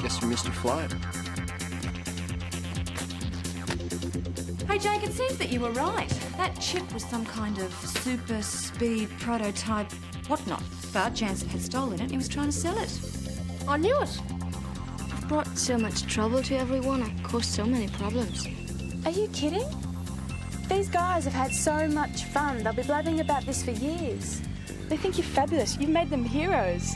Guess you missed your flight. Hey, Jake, it seems that you were right. That chip was some kind of super speed prototype whatnot. But Jansen had stolen it and he was trying to sell it. I knew it. I've brought so much trouble to everyone. I've caused so many problems. Are you kidding? These guys have had so much fun. They'll be blabbing about this for years. They think you're fabulous. You've made them heroes.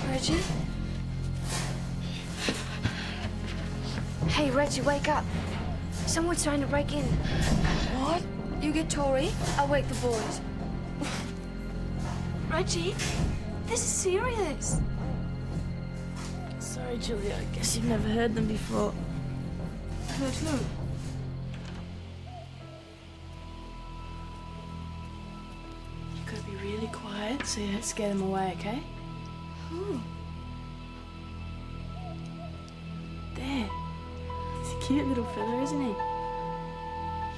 Reggie? Hey, Reggie, wake up. Someone's trying to break in. What? You get Tori, I'll wake the boys. Reggie, this is serious. Sorry, Julia. I guess you've never heard them before. Heard who? You've got to be really quiet so you don't scare them away, okay? Who? There. He's a cute little fella, isn't he?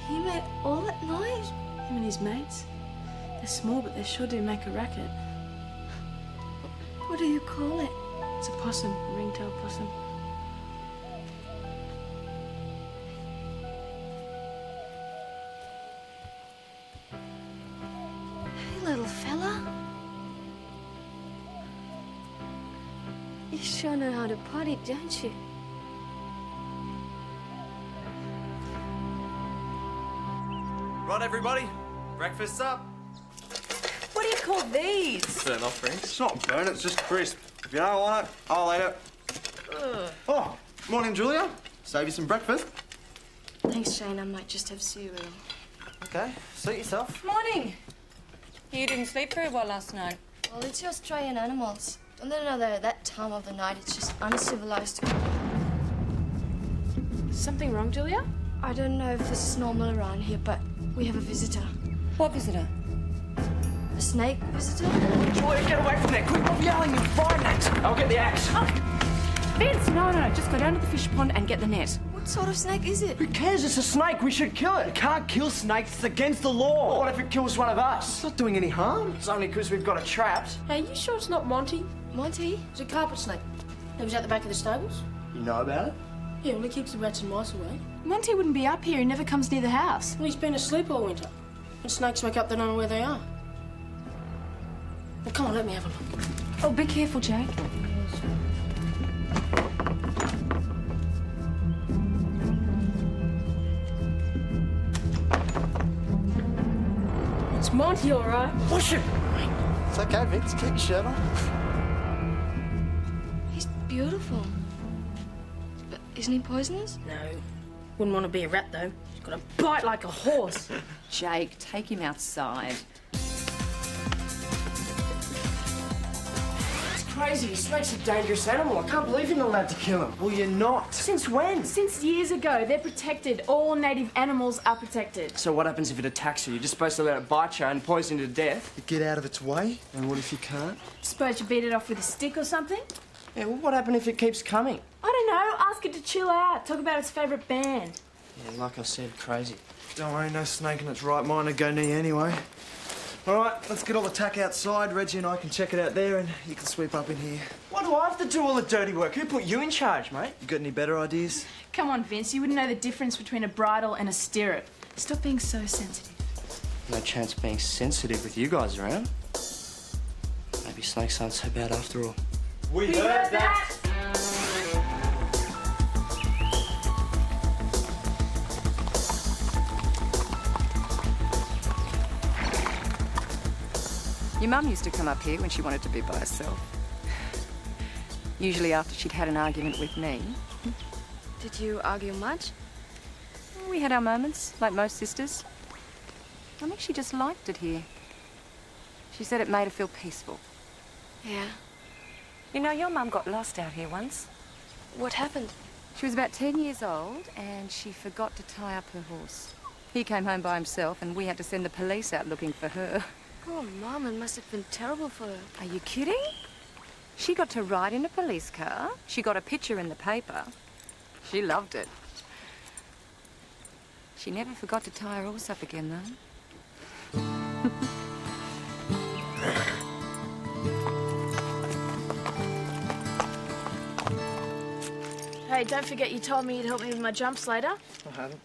He made all that noise? Him and his mates. They're small, but they sure do make a racket. What do you call it? It's a possum, a ringtail possum. Hey, little fella. You sure know how to potty, don't you? Right, everybody, breakfast's up. What do you call these? Burnt off French. It's not burnt, it's just crisp. If you don't want it, I'll eat it. Oh, morning, Julia. Save you some breakfast. Thanks, Shane. I might just have cereal. Okay, suit yourself. Morning. You didn't sleep very well last night. Well, it's your Australian animals. Don't they know that at that time of the night it's just uncivilized to... Something wrong, Julia? I don't know if this is normal around here, but we have a visitor. What visitor? A snake visitor? Julia, get away from there. Quick, stop yelling. You'll find that. I'll get the axe. Vince, no. Just go down to the fish pond and get the net. What sort of snake is it? Who cares? It's a snake. We should kill it. You can't kill snakes. It's against the law. What if it kills one of us? It's not doing any harm. It's only because we've got it trapped. Hey, you sure it's not Monty? Monty? It's a carpet snake. It was at the back of the stables. You know about it? Yeah, well, he keeps the rats and mice away. Monty wouldn't be up here. He never comes near the house. Well, he's been asleep all winter. When snakes wake up, they don't know where they are. Well, come on, let me have a look. Oh, be careful, Jake. It's Monty, all right. Push him. It's okay, Vince. Keep your shirt on. He's beautiful. But isn't he poisonous? No. Wouldn't want to be a rat, though. He's got a bite like a horse. Jake, take him outside. Crazy. A snake's a dangerous animal. I can't believe you're not allowed to kill him. Well, you're not. Since when? Since years ago, they're protected. All native animals are protected. So what happens if it attacks you? You're just supposed to let it bite you and poison you to death? You get out of its way, and what if you can't? Suppose you beat it off with a stick or something? Yeah, well, what happens if it keeps coming? I don't know. Ask it to chill out. Talk about its favourite band. Yeah, like I said, crazy. Don't worry, no snake in its right mind would go near you anyway. All right, let's get all the tack outside. Reggie and I can check it out there, and you can sweep up in here. Why do I have to do all the dirty work? Who put you in charge, mate? You got any better ideas? Come on, Vince. You wouldn't know the difference between a bridle and a stirrup. Stop being so sensitive. No chance of being sensitive with you guys around. Maybe snakes aren't so bad after all. We heard that! Your mum used to come up here when she wanted to be by herself. Usually after she'd had an argument with me. Did you argue much? We had our moments, like most sisters. I think she just liked it here. She said it made her feel peaceful. Yeah. You know, your mum got lost out here once. What happened? She was about 10 years old and she forgot to tie up her horse. He came home by himself and we had to send the police out looking for her. Poor Mum, it must have been terrible for her. Are you kidding? She got to ride in a police car. She got a picture in the paper. She loved it. She never forgot to tie her horse up again, though. Hey, don't forget you told me you'd help me with my jumps later. I haven't.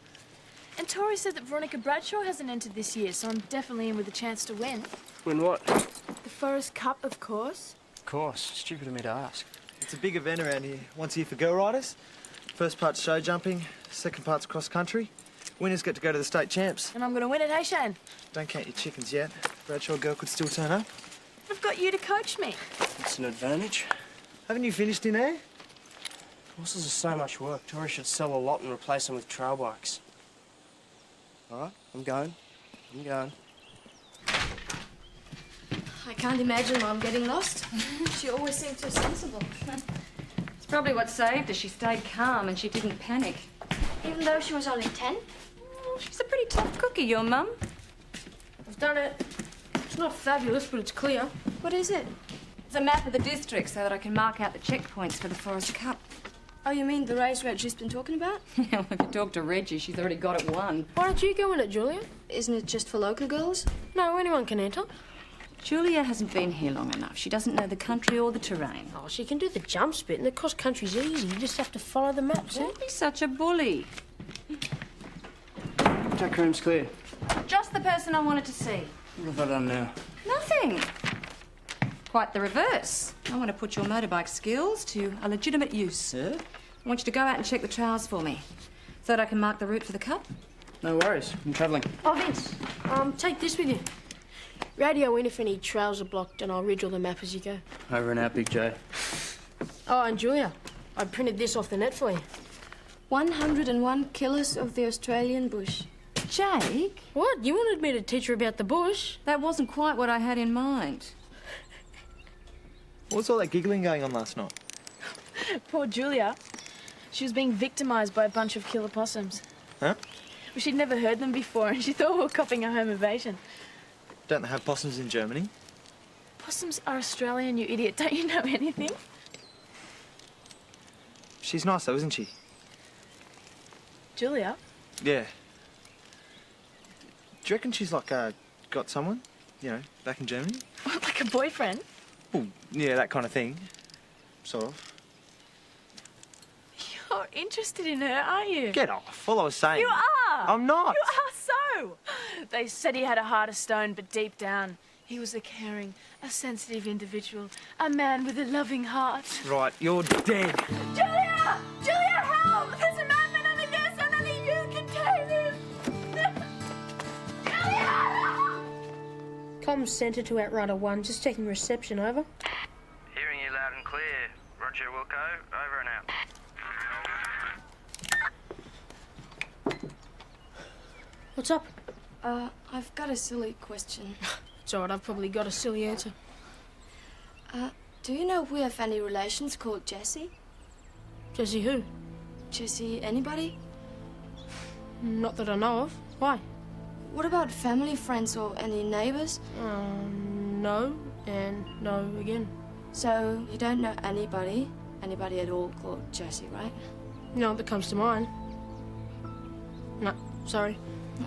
And Tori said that Veronica Bradshaw hasn't entered this year, so I'm definitely in with a chance to win. Win what? The Forest Cup, of course. Of course. Stupid of me to ask. It's a big event around here. Once a year for girl riders. First part's show jumping, second part's cross country. Winners get to go to the state champs. And I'm going to win it, hey, Shane? Don't count your chickens yet. Bradshaw girl could still turn up. I've got you to coach me. It's an advantage. Haven't you finished in there? Horses are so much work. Tori should sell a lot and replace them with trail bikes. All right, I'm going. I'm going. I can't imagine Mum getting lost. She always seemed so sensible. It's probably what saved her. She stayed calm and she didn't panic. Even though she was only 10? Well, she's a pretty tough cookie, your mum. I've done it. It's not fabulous, but it's clear. What is it? It's a map of the district so that I can mark out the checkpoints for the Forest Cup. Oh, you mean the race Reggie's been talking about? Yeah, well, if you talk to Reggie, she's already got it won. Why don't you go in it, Julia? Isn't it just for local girls? No, anyone can enter. Julia hasn't been here long enough. She doesn't know the country or the terrain. Oh, she can do the jumps bit, and the cross country's easy. You just have to follow the maps, eh? Don't be such a bully. Tack room's clear. Just the person I wanted to see. What have I done now? Nothing. Quite the reverse. I want to put your motorbike skills to a legitimate use. Yeah? I want you to go out and check the trails for me so that I can mark the route for the cup. No worries. I'm travelling. Oh, Vince, take this with you. Radio in if any trails are blocked, and I'll ridge all the map as you go. Over and out, Big J. Oh, and Julia, I printed this off the net for you. 101 killers of the Australian bush. Jake? What? You wanted me to teach her about the bush? That wasn't quite what I had in mind. What was all that giggling going on last night? Poor Julia. She was being victimised by a bunch of killer possums. Huh? Well, she'd never heard them before and she thought we were copying a home invasion. Don't they have possums in Germany? Possums are Australian, you idiot. Don't you know anything? She's nice though, isn't she? Julia? Yeah. Do you reckon she's like, got someone? You know, back in Germany? Like a boyfriend? Well, yeah, that kind of thing. Sort of. You're interested in her, aren't you? Get off. All I was saying. You are! I'm not. You are so! They said he had a heart of stone, but deep down, he was a caring, a sensitive individual. A man with a loving heart. Right, you're dead. Julia! Julia, help! There's a madman on the nurse and only you can take him! Julia! Comms centre to Outrider 1, just checking reception, over. Hearing you loud and clear. Roger Wilco, over and out. What's up? I've got a silly question. It's alright, I've probably got a silly answer. Do you know if we have any relations called Jessie? Jessie who? Jessie anybody? Not that I know of. Why? What about family, friends, or any neighbours? No, and no again. So, you don't know anybody at all called Jessie, right? No, that comes to mind. No, sorry.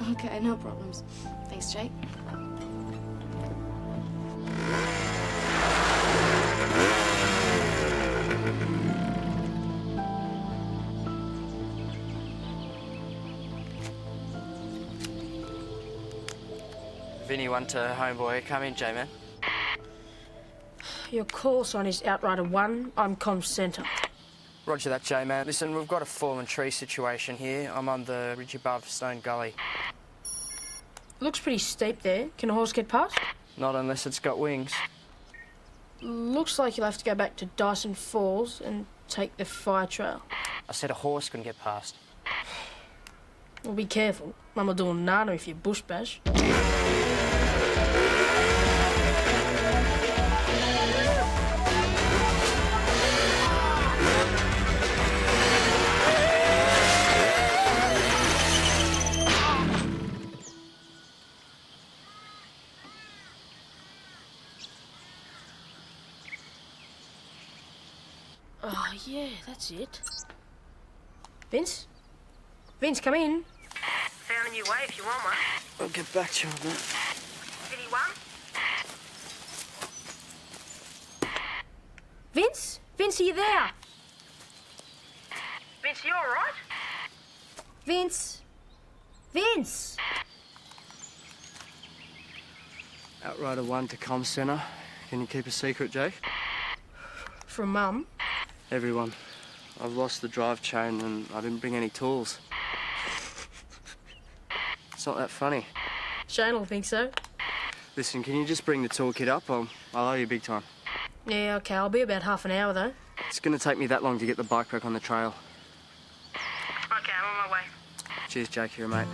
Okay, no problems. Thanks, Jake. Vinny want to homeboy. Come in, J-Man. Your call sign is Outrider 1. I'm comms centre. Roger that, J-Man. Listen, we've got a fallen tree situation here. I'm on the ridge above Stone Gully. Looks pretty steep there. Can a horse get past? Not unless it's got wings. Looks like you'll have to go back to Dyson Falls and take the fire trail. I said a horse couldn't get past. Well, be careful. Mum'll do a nana if you bush bash. Oh, yeah, that's it. Vince? Vince, come in. Found a new way if you want one. I'll get back to you on that. Anyone? Vince? Vince, are you there? Vince, you alright? Vince? Vince? Outrider 1 to comm centre. Can you keep a secret, Jake? From Mum? Everyone. I've lost the drive chain and I didn't bring any tools. It's not that funny. Shane will think so. Listen, can you just bring the toolkit up? I'll owe you big time. Yeah, okay, I'll be about half an hour, though. It's gonna take me that long to get the bike back on the trail. Okay, I'm on my way. Cheers, Jake, you're a mate.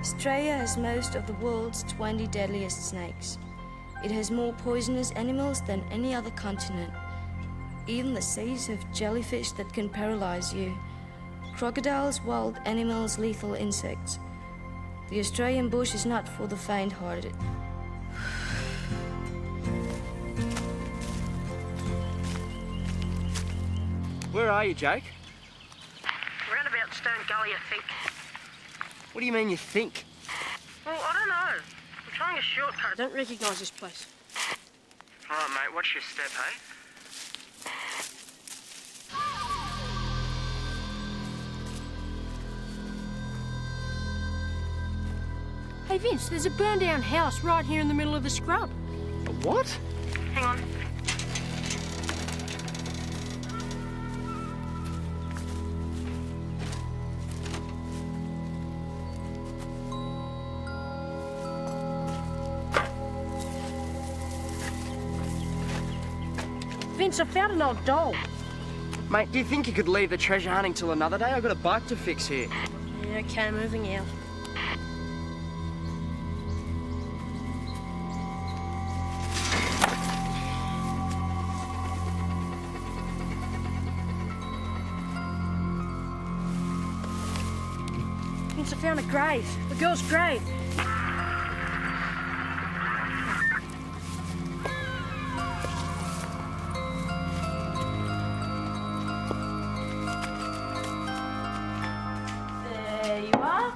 Australia has most of the world's 20 deadliest snakes. It has more poisonous animals than any other continent. Even the seas have jellyfish that can paralyze you. Crocodiles, wild animals, lethal insects. The Australian bush is not for the faint-hearted. Where are you, Jake? Round about Stone Gully, I think. What do you mean you think? Well, I don't know. I'm trying a shortcut. I don't recognise this place. All right, mate, watch your step, hey? Hey, Vince, there's a burned-down house right here in the middle of the scrub. What? Hang on. Vince, I found an old doll. Mate, do you think you could leave the treasure hunting till another day? I've got a bike to fix here. Yeah, okay, moving out. Vince, I found a grave. A girl's grave. There you are.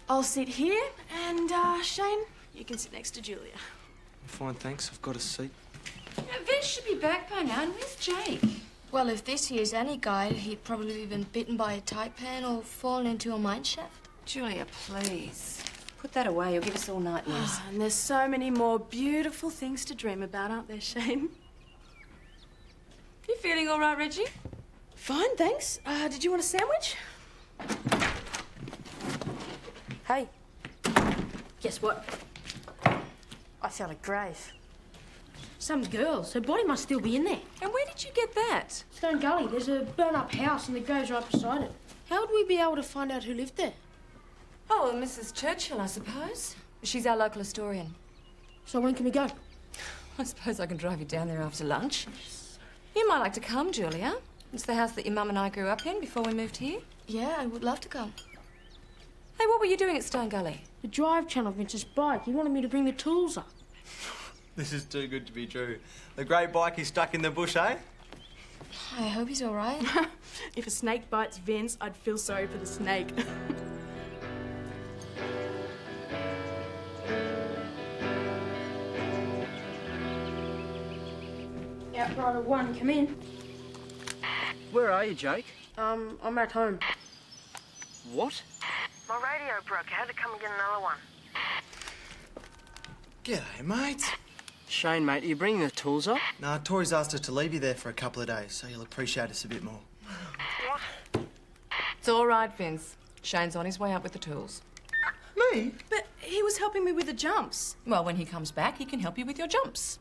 I'll sit here, and Shane, you can sit next to Julia. Fine, thanks. I've got a seat. Vince should be back by now, and where's Jake? Well, if this here's any guide, he'd probably been bitten by a taipan or fallen into a mine shaft. Julia, please. Put that away, you'll give us all nightmares. Oh, and there's so many more beautiful things to dream about, aren't there, Shane? You feeling all right, Reggie? Fine, thanks. Did you want a sandwich? Hey, guess what? I found a grave. Some girls. Her body must still be in there. And where did you get that? Stone Gully. There's a burnt-up house and the grave's right beside it. How would we be able to find out who lived there? Oh, well, Mrs. Churchill, I suppose. She's our local historian. So when can we go? I suppose I can drive you down there after lunch. You might like to come, Julia. It's the house that your mum and I grew up in before we moved here. Yeah, I would love to come. Hey, what were you doing at Stone Gully? The drive channel of Vince's bike. He wanted me to bring the tools up. This is too good to be true. The great bike is stuck in the bush, eh? I hope he's all right. If a snake bites Vince, I'd feel sorry for the snake. Outrider 1, come in. Where are you, Jake? I'm at home. What? My radio broke. I had to come and get another one. G'day, mate. Shane, mate, are you bringing the tools up? Nah, Tori's asked us to leave you there for a couple of days, so you'll appreciate us a bit more. It's all right, Vince. Shane's on his way up with the tools. Me? But he was helping me with the jumps. Well, when he comes back, he can help you with your jumps.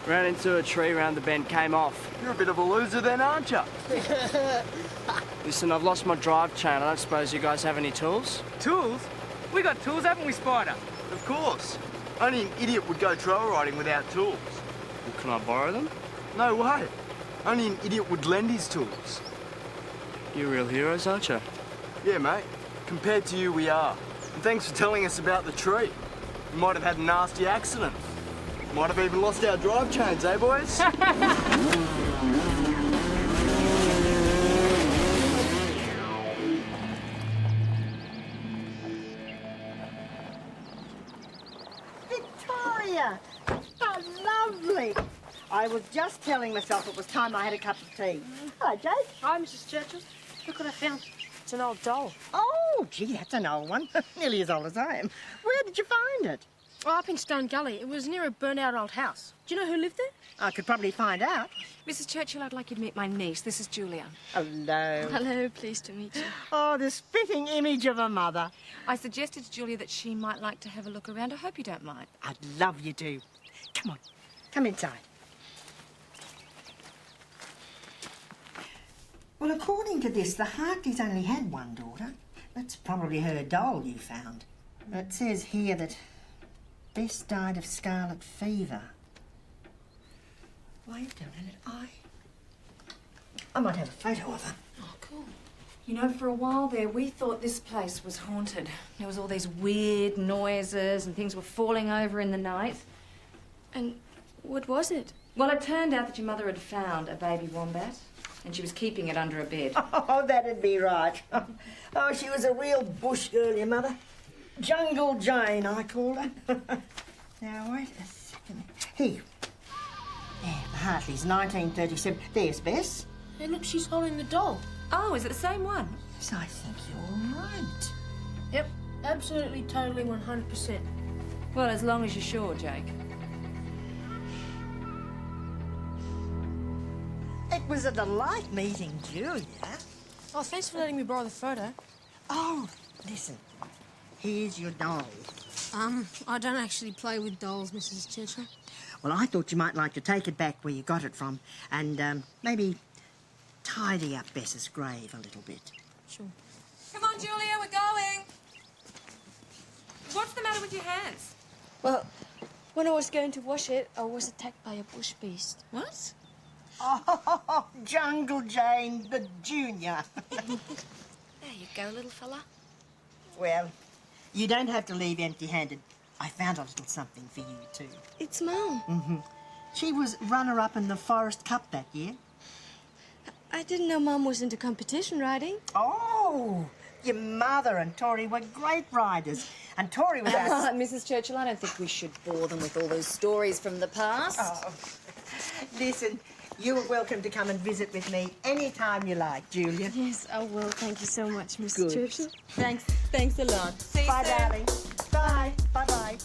Ran into a tree round the bend, came off. You're a bit of a loser then, aren't you? Listen, I've lost my drive chain. I don't suppose you guys have any tools? Tools? We got tools, haven't we, Spider? Of course. Only an idiot would go trail riding without tools. Well, can I borrow them? No way. Only an idiot would lend his tools. You're real heroes, aren't you? Yeah, mate. Compared to you, we are. And thanks for telling us about the tree. We might have had a nasty accident. Might have even lost our drive chains, eh, boys? Victoria! Oh, lovely! I was just telling myself it was time I had a cup of tea. Hello, Jake. Hi, Mrs. Churchill. Look what I found. It's an old doll. Oh, gee, that's an old one. Nearly as old as I am. Where did you find it? Oh, up in Stone Gully. It was near a burnt-out old house. Do you know who lived there? I could probably find out. Mrs. Churchill, I'd like you to meet my niece. This is Julia. Hello. Hello, pleased to meet you. Oh, the spitting image of a mother. I suggested to Julia that she might like to have a look around. I hope you don't mind. I'd love you to. Come on, come inside. Well, according to this, the Hartleys only had one daughter. That's probably her doll you found. It says here that Bess died of scarlet fever. Wait a minute, I might have a photo of her. Oh, cool. You know, for a while there, we thought this place was haunted. There was all these weird noises and things were falling over in the night. And what was it? Well, it turned out that your mother had found a baby wombat and she was keeping it under a bed. Oh, that'd be right. Oh, she was a real bush girl, your mother. Jungle Jane, I called her. Now, wait a second. Here. Yeah, the Hartleys, 1937. There's Bess. Hey, look, she's holding the doll. Oh, is it the same one? Yes, I think you're right. Yep, absolutely, totally, 100%. Well, as long as you're sure, Jake. It was a delight meeting Julia. Oh, thanks for letting me borrow the photo. Oh, listen. Here's your doll. I don't actually play with dolls, Mrs. Churchill. Well, I thought you might like to take it back where you got it from and maybe tidy up Bess's grave a little bit. Sure. Come on, Julia, we're going. What's the matter with your hands? Well, when I was going to wash it, I was attacked by a bush beast. What? Oh, Jungle Jane, the junior. There you go, little fella. Well, you don't have to leave empty-handed. I found a little something for you, too. It's Mum. Mm-hmm. She was runner-up in the Forest Cup that year. I didn't know Mum was into competition riding. Oh, your mother and Tori were great riders. And Tori was our... Mrs. Churchill, I don't think we should bore them with all those stories from the past. Oh, listen, you're welcome to come and visit with me any time you like, Julia. Yes, I will. Thank you so much, Mrs. Good. Churchill. Thanks. Thanks a lot. See you Bye, soon. darling. Bye. Bye-bye.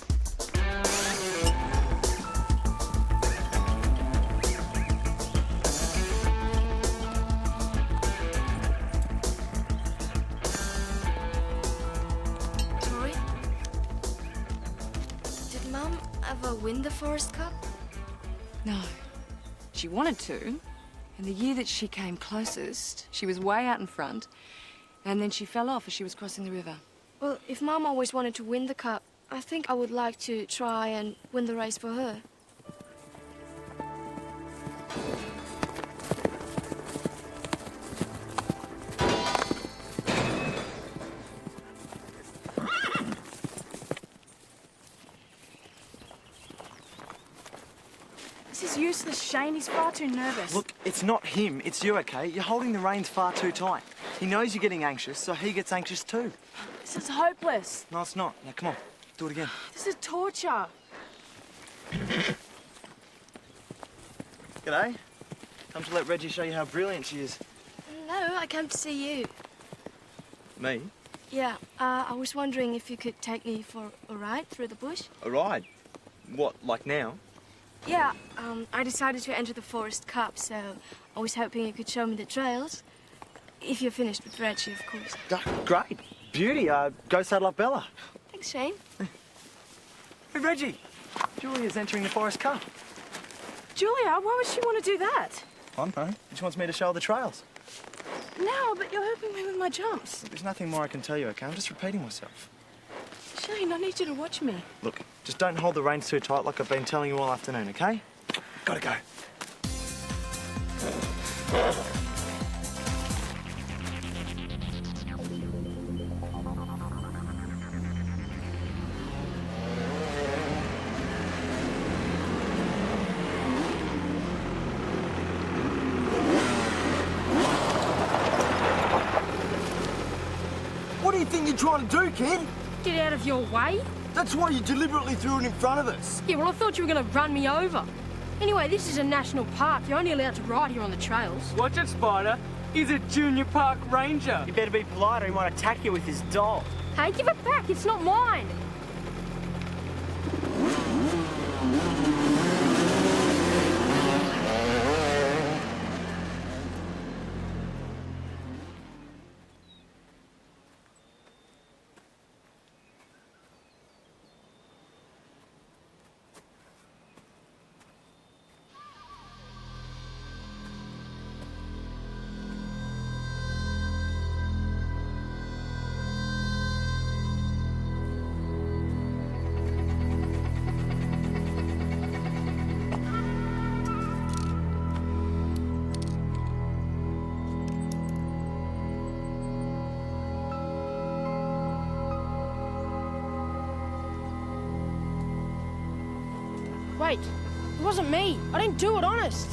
Tori? Did Mum ever win the Forest Cup? No. She wanted to. And the year that she came closest, she was way out in front, and then she fell off as she was crossing the river. Well, if Mum always wanted to win the cup, I think I would like to try and win the race for her. It's useless, Shane. He's far too nervous. Look, it's not him, it's you, okay? You're holding the reins far too tight. He knows you're getting anxious, so he gets anxious too. This is hopeless. No, it's not. Now, come on, do it again. This is torture. G'day. Come to let Reggie show you how brilliant she is. No, I came to see you. Me? Yeah, I was wondering if you could take me for a ride through the bush. A ride? What, like now? Yeah, I decided to enter the Forest Cup, so I was hoping you could show me the trails. If you're finished with Reggie, of course. Great. Beauty. Go saddle up Bella. Thanks, Shane. Hey, Reggie. Julia's entering the Forest Cup. Julia, why would she want to do that? I don't know. She wants me to show her the trails. No, but you're helping me with my jumps. There's nothing more I can tell you, okay? I'm just repeating myself. Shane, I need you to watch me. Look, just don't hold the reins too tight like I've been telling you all afternoon, okay? Gotta go. What do you think you're trying to do, kid? Get out of your way? That's why you deliberately threw it in front of us. Yeah, well, I thought you were going to run me over. Anyway, this is a national park. You're only allowed to ride here on the trails. Watch it, Spider. He's a junior park ranger. You better be polite or he might attack you with his doll. Hey, give it back. It's not mine. Wait, it wasn't me. I didn't do it, honest.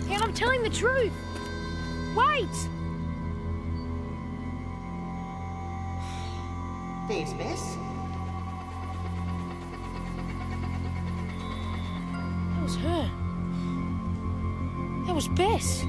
And I'm telling the truth. Wait! There's Bess. That was her. That was Bess.